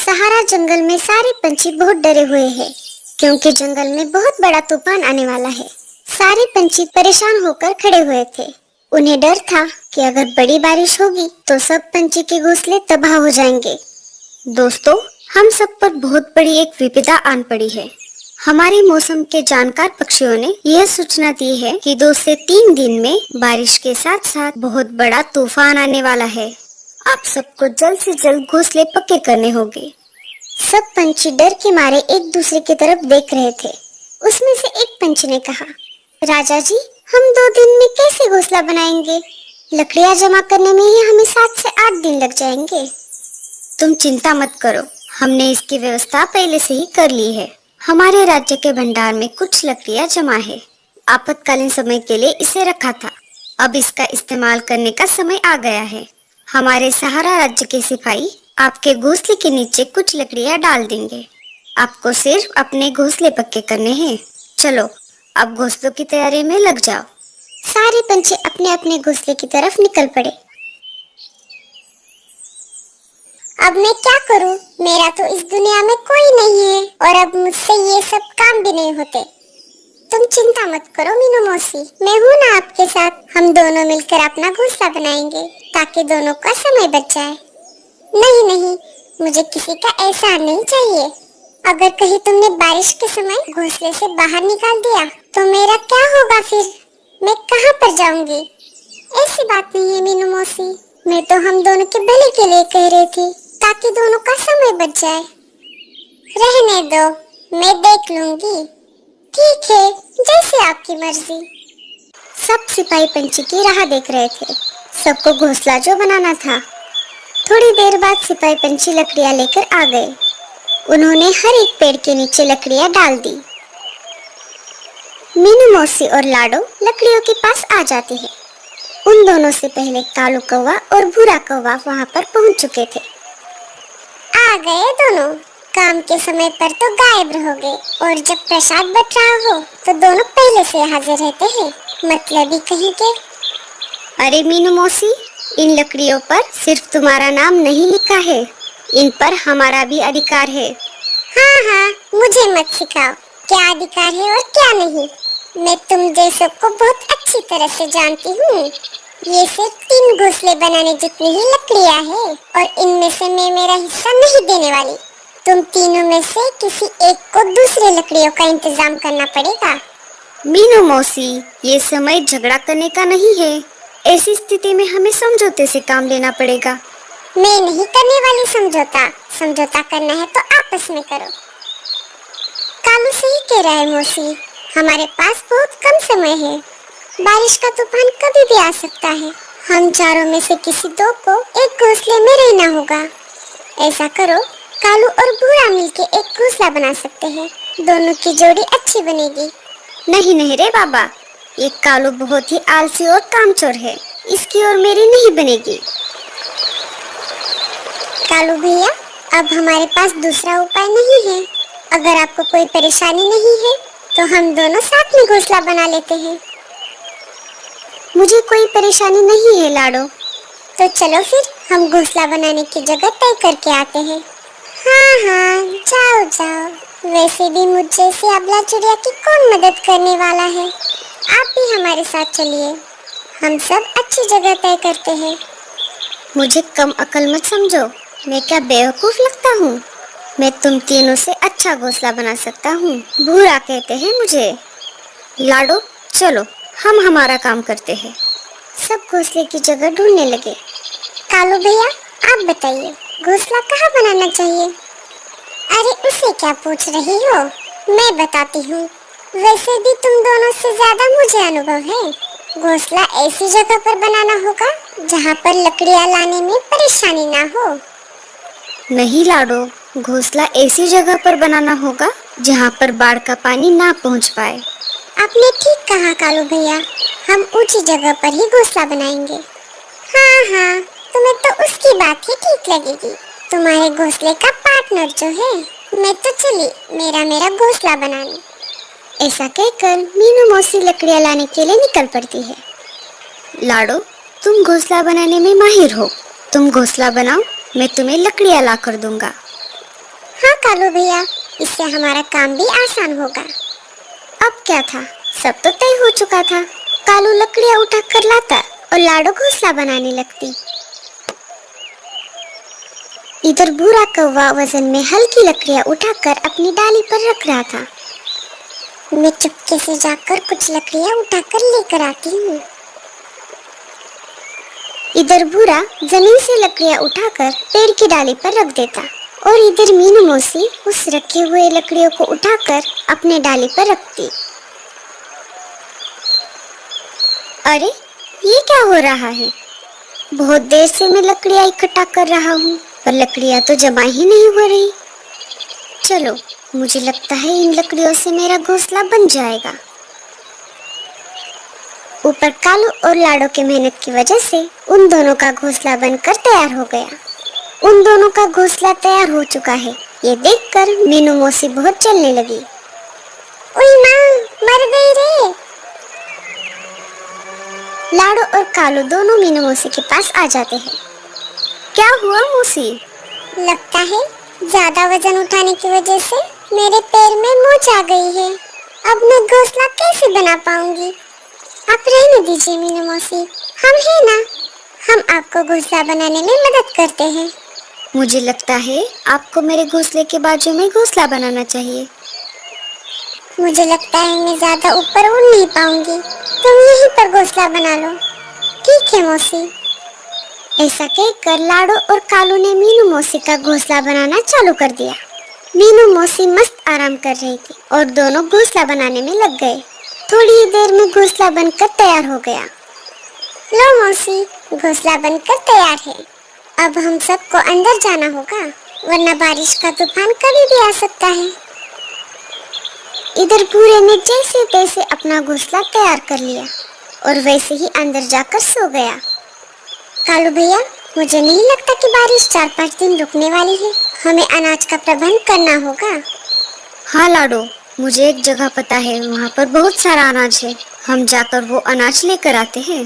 सहारा जंगल में सारे पंछी बहुत डरे हुए हैं क्योंकि जंगल में बहुत बड़ा तूफान आने वाला है। सारे पंछी परेशान होकर खड़े हुए थे। उन्हें डर था कि अगर बड़ी बारिश होगी तो सब पंछी के घोंसले तबाह हो जाएंगे। दोस्तों, हम सब पर बहुत बड़ी एक विपदा आन पड़ी है। हमारे मौसम के जानकार पक्षियों ने यह सूचना दी है कि 2 से 3 दिन में बारिश के साथ साथ बहुत बड़ा तूफान आने वाला है। आप सबको जल्द से जल्द घोंसले पक्के करने होंगे। सब पंछी डर के मारे एक दूसरे की तरफ देख रहे थे। उसमें से एक पंछी ने कहा, राजा जी, हम 2 दिन में कैसे घोंसला बनाएंगे? लकड़ियां जमा करने में ही हमें 7 से 8 दिन लग जाएंगे। तुम चिंता मत करो, हमने इसकी व्यवस्था पहले से ही कर ली है। हमारे राज्य के भंडार में कुछ लकड़ियां जमा है। आपातकालीन समय के लिए इसे रखा था। अब इसका इस्तेमाल करने का समय आ गया है। हमारे सहारा राज्य के सिपाही आपके घोंसले के नीचे कुछ लकड़ियां डाल देंगे। आपको सिर्फ अपने घोंसले पक्के करने हैं। चलो, अब घोंसलों की तैयारी में लग जाओ। सारे पंछी अपने अपने घोंसले की तरफ निकल पड़े। अब मैं क्या करूं? मेरा तो इस दुनिया में कोई नहीं है और अब मुझसे ये सब काम भी नहीं होते। तुम चिंता मत करो मीनू मौसी, मैं हूँ ना आपके साथ। हम दोनों मिलकर अपना घोंसला बनाएंगे ताकि दोनों का समय बच जाए। नहीं नहीं, मुझे किसी का एहसान नहीं चाहिए। अगर कहीं तुमने बारिश के समय घोंसले से बाहर निकाल दिया तो मेरा क्या होगा फिर? मैं कहाँ पर जाऊंगी? ऐसी बात नहीं है मीनू मौसी, मैं तो हम दोनों के भले के लिए कह रही थी ताकि दोनों का समय बच जाए। रहने दो, मैं देख लूंगी। ठीक है, जैसे आपकी मर्जी। सब सिपाही पंछी की राह देख रहे थे। सबको घोंसला जो बनाना था। थोड़ी देर बाद सिपाही पंछी लकड़ियां लेकर आ गए। उन्होंने हर एक पेड़ के नीचे लकड़ियां डाल दी। मीनू मौसी और लाडो लकड़ियों के पास आ जाते हैं। उन दोनों से पहले कालू कौवा और भूरा कौवा वहां पर पहुंच चुके थे। आ गए दोनों। काम के समय पर तो गायब रहोगे और जब प्रसाद बट रहा हो तो दोनों पहले से हाजिर रहते हैं। मतलब ही कहीं के। अरे मीनू मौसी, इन लकड़ियों पर सिर्फ तुम्हारा नाम नहीं लिखा है, इन पर हमारा भी अधिकार है। हाँ हाँ, मुझे मत सिखाओ क्या अधिकार है और क्या नहीं। मैं तुम जैसों को बहुत अच्छी तरह से जानती हूँ। ये सिर्फ 3 घोंसले बनाने जितनी ही लकड़ियाँ हैं और इनमें से मैं मेरा हिस्सा नहीं देने वाली। तुम तीनों में से किसी एक को दूसरे लकड़ियों का इंतजाम करना पड़ेगा। मीनू मौसी, ये समय झगड़ा करने का नहीं है। ऐसी स्थिति में हमें समझौते से काम लेना पड़ेगा। मैं नहीं करने वाली समझौता। समझौता करना है तो आपस में करो। कालू सही कह रहा है मौसी, हमारे पास बहुत कम समय है। बारिश का तूफान कभी भी आ सकता है। हम चारों में से किसी 2 को एक घोंसले में रहना होगा। ऐसा करो, कालू और भूरा मिलके एक घोंसला बना सकते हैं। दोनों की जोड़ी अच्छी बनेगी। नहीं नहीं रे बाबा, ये कालू बहुत ही आलसी और कामचोर है। इसकी और मेरी नहीं बनेगी। कालू भैया, अब हमारे पास दूसरा उपाय नहीं है। अगर आपको कोई परेशानी नहीं है तो हम दोनों साथ में घोंसला बना लेते हैं। मुझे कोई परेशानी नहीं है लाडो। तो चलो फिर हम घोंसला बनाने की जगह तय करके आते हैं। हाँ हाँ, जाओ जाओ। वैसे भी मुझ जैसी अबला चिड़िया की कौन मदद करने वाला है। आप भी हमारे साथ चलिए, हम सब अच्छी जगह तय करते हैं। मुझे कम अकल मत समझो। मैं क्या बेवकूफ लगता हूँ? मैं तुम तीनों से अच्छा घोंसला बना सकता हूँ। भूरा कहते हैं मुझे। लाडो, चलो हम हमारा काम करते हैं। सब घोंसले की जगह ढूंढने लगे। कालू भैया, आप बताइए, घोंसला कहाँ बनाना चाहिए? अरे उसे क्या पूछ रही हो, मैं बताती हूँ। वैसे भी तुम दोनों से ज्यादा मुझे अनुभव है। घोंसला ऐसी जगह पर बनाना होगा जहाँ पर लकड़ियाँ लाने में परेशानी ना हो। नहीं लाडो, घोंसला ऐसी जगह पर बनाना होगा जहाँ पर बाढ़ का पानी ना पहुँच पाए। आपने ठीक कहा कालू भैया, हम ऊंची जगह पर ही घोंसला बनाएंगे। हाँ हाँ, तुम्हें तो उसकी बात ही ठीक लगेगी। तुम्हारे घोंसले का पार्टनर जो है, मैं तो चली मेरा घोंसला बनाने। ऐसा कहकर मीनू मौसी लकड़ियाँ लाने के लिए निकल पड़ती है। लाडो, तुम घोंसला बनाने में माहिर हो। तुम घोंसला बनाओ, मैं तुम्हें लकड़ियाँ ला कर दूंगा। हाँ कालू भैया, इससे हमारा काम भी आसान होगा। अब क्या था, सब तो तय हो चुका था। कालू लकड़ियां उठा कर लाता और लाडो घोंसला बनाने लगती। इधर भूरा कौवा वजन में हल्की लकड़ियां उठाकर अपनी डाली पर रख रहा था। मैं चुपके से जाकर कुछ लकड़ियां उठाकर लेकर आती हूँ। इधर भूरा जमीन से लकड़ियां उठाकर पेड़ की डाली पर रख देता और इधर मीनू मौसी उस रखे हुए लकड़ियों को उठाकर अपने डाली पर रखती। अरे ये क्या हो रहा है? बहुत देर से मैं लकड़ियां इकट्ठा कर रहा हूँ पर लकड़ियां तो जमा ही नहीं हो रही। चलो, मुझे लगता है इन लकड़ियों से मेरा घोंसला बन जाएगा। ऊपर कालू और लाडो की मेहनत की वजह से उन दोनों का घोंसला बनकर तैयार हो गया। उन दोनों का घोंसला तैयार हो चुका है, ये देखकर मीनू मौसी बहुत चलने लगी। ओए माँ, मर गई रे। लाडो और कालू दोनों मीनू मौसी के पास आ जाते हैं। क्या हुआ मौसी? लगता है ज्यादा वजन उठाने की वजह से मेरे पैर में मोच आ गई है। अब मैं घोंसला कैसे बना पाऊंगी? आप रहने दीजिए मीनू मौसी, हम हैं ना, हम आपको घोंसला बनाने में मदद करते हैं। मुझे लगता है आपको मेरे घोंसले के बाजू में घोंसला बनाना चाहिए। मुझे लगता है मैं ज्यादा ऊपर उड़ नहीं पाऊंगी, तुम यहीं पर घोंसला बना लो। ठीक है मौसी। ऐसा कहकर लाडो और कालू ने मीनू मौसी का घोंसला बनाना चालू कर दिया। मीनू मौसी मस्त आराम कर रही थी और दोनों घोंसला बनाने में लग गए। थोड़ी ही देर में घोंसला बनकर तैयार हो गया। लो मौसी, घोंसला बनकर तैयार है। अब हम सबको अंदर जाना होगा, वरना बारिश का तूफान कभी भी आ सकता है। इधर भूरे ने जैसे तैसे अपना घोंसला तैयार कर लिया और वैसे ही अंदर जाकर सो गया। कालू भैया, मुझे नहीं लगता कि बारिश 4-5 दिन रुकने वाली है। हमें अनाज का प्रबंध करना होगा। हाँ लाडो, मुझे एक जगह पता है, वहाँ पर बहुत सारा अनाज है। हम जाकर वो अनाज लेकर आते हैं।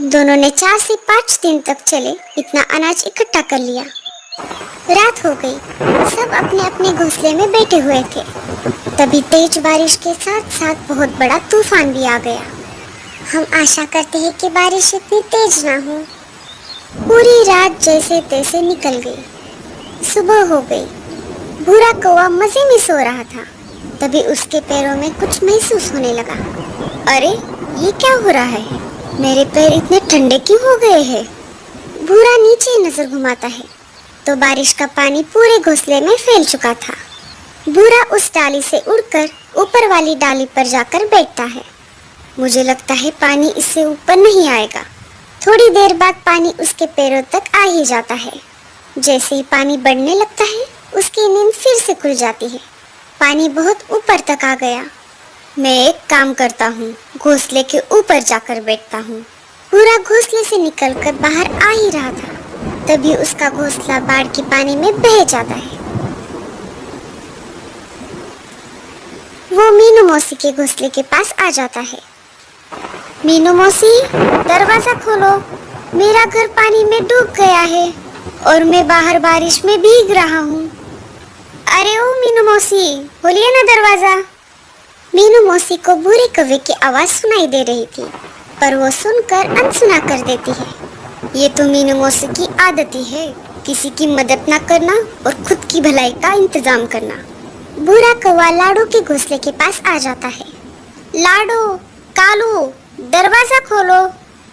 दोनों ने 4 से 5 दिन तक चले इतना अनाज इकट्ठा कर लिया। रात हो गई, सब अपने अपने घोंसले में बैठे हुए थे। तभी तेज बारिश के साथ साथ बहुत बड़ा तूफान भी आ गया। हम आशा करते हैं कि बारिश इतनी तेज ना हो। पूरी रात जैसे तैसे निकल गई। सुबह हो गई। भूरा कौवा मजे में सो रहा था। तभी उसके पैरों में कुछ महसूस होने लगा। अरे ये क्या हो रहा है? मेरे पैर इतने ठंडे क्यों हो गए हैं? भूरा नीचे नजर घुमाता है तो बारिश का पानी पूरे घोंसले में फैल चुका था। भूरा उस डाली से उड़कर ऊपर वाली डाली पर जाकर बैठता है। मुझे लगता है पानी इससे ऊपर नहीं आएगा। थोड़ी देर बाद पानी उसके पैरों तक आ ही जाता है। जैसे ही पानी बढ़ने लगता है उसकी नींद फिर से खुल जाती है। पानी बहुत ऊपर तक आ गया। मैं एक काम करता हूँ, घोंसले के ऊपर जाकर बैठता हूँ। पूरा घोंसले से निकलकर बाहर आ ही रहा था, तभी उसका घोंसला बाढ़ के पानी में बह जाता है। वो मीनू मौसी के घोंसले के पास आ जाता है। मीनू मौसी, दरवाजा खोलो, मेरा घर पानी में डूब गया है और मैं बाहर बारिश में भीग रहा हूँ। अरे ओ मीनू मौसी, खोलिए ना दरवाजा। मीनू मौसी को भूरे कौवे की आवाज सुनाई दे रही थी, पर वो सुनकर अनसुना कर देती है। ये तो मीनू मौसी की आदत ही है, किसी की मदद ना करना और खुद की भलाई का इंतजाम करना। भूरा कौवा लाडो के घोंसले के पास आ जाता है। लाडो, कालू, दरवाजा खोलो,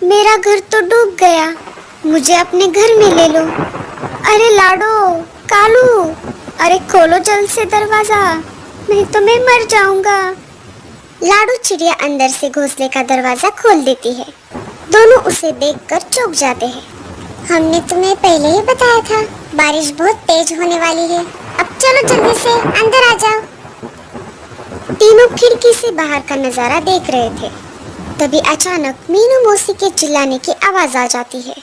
मेरा घर तो डूब गया, मुझे अपने घर में ले लो। अरे लाडो, कालू, अरे खोलो जल्द से दरवाजा, नहीं तो मैं मर जाऊंगा। लाडो चिड़िया अंदर से घोंसले का दरवाजा खोल देती है। दोनों उसे देखकर चौंक जाते हैं। हमने तुम्हें पहले ही बताया था, बारिश बहुत तेज होने वाली है। अब चलो जल्दी से अंदर आ जाओ। तीनों खिड़की से बाहर का नजारा देख रहे थे। तभी अचानक मीनू मौसी के चिल्लाने की आवाज आ जाती है।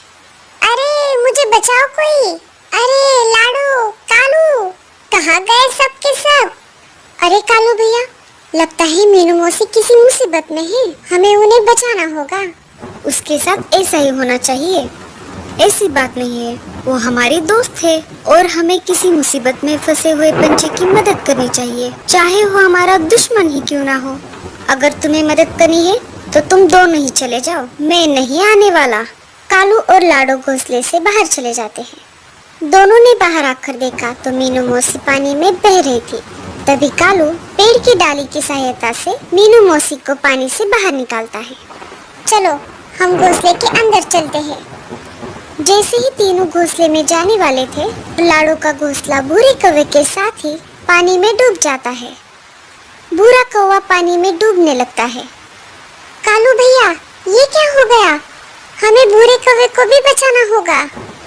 अरे मुझे बचाओ कोई! अरे लाडो, कालू, कहाँ गए सब के सब? अरे कालू भैया, लगता है मीनू मौसी किसी मुसीबत में है, हमें उन्हें बचाना होगा। उसके साथ ऐसा ही होना चाहिए, ऐसी बात नहीं है। वो हमारे दोस्त थे और हमें किसी मुसीबत में फंसे हुए पंछी की मदद करनी चाहिए, चाहे वो हमारा दुश्मन ही क्यों ना हो। अगर तुम्हें मदद करनी है तो तुम दोनों ही चले जाओ, मैं नहीं आने वाला। कालू और लाडो घोंसले से बाहर चले जाते हैं। दोनों ने बाहर आकर देखा तो मीनू मौसी पानी में बह रही थी। तभी कालू पेड़ की डाली की सहायता से मीनू मौसी को पानी से बाहर निकालता है। चलो हम घोंसले के अंदर चलते हैं। जैसे ही तीनों घोंसले में जाने वाले थे, लाडो का घोंसला भूरे कौवे के साथ ही पानी में डूब जाता है। भूरा कौवा पानी में डूबने लगता है। कालू भैया, ये क्या हो गया? हमें भूरे कौवे को भी बचाना होगा।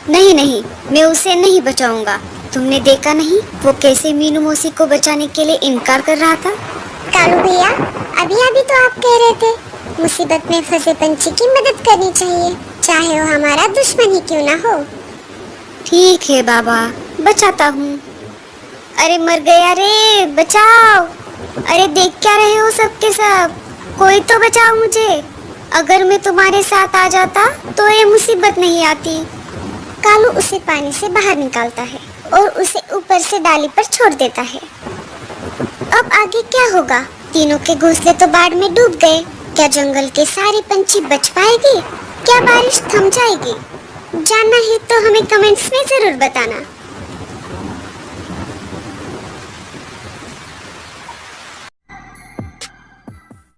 नहीं नहीं, मैं उसे नहीं बचाऊंगा। तुमने देखा नहीं वो कैसे मीनू मौसी को बचाने के लिए इनकार कर रहा था। कालू भैया, अभी अभी तो आप कह रहे थे मुसीबत में फंसे पंछी की मदद करनी चाहिए, चाहे वो हमारा दुश्मन ही क्यों ना हो। ठीक है बाबा, बचाता हूँ। अरे मर गया रे, बचाओ। अरे देख क्या रहे हो सबके सब, कोई तो बचाओ मुझे। अगर मैं तुम्हारे साथ आ जाता तो ये मुसीबत नहीं आती। कालू उसे पानी से बाहर निकालता है और उसे ऊपर से डाली पर छोड़ देता है। अब आगे क्या होगा? तीनों के घोंसले तो बाढ़ में डूब गए। क्या जंगल के सारे पंछी बच पाएंगे? क्या बारिश थम जाएगी? जानना है तो हमें कमेंट्स में जरूर बताना।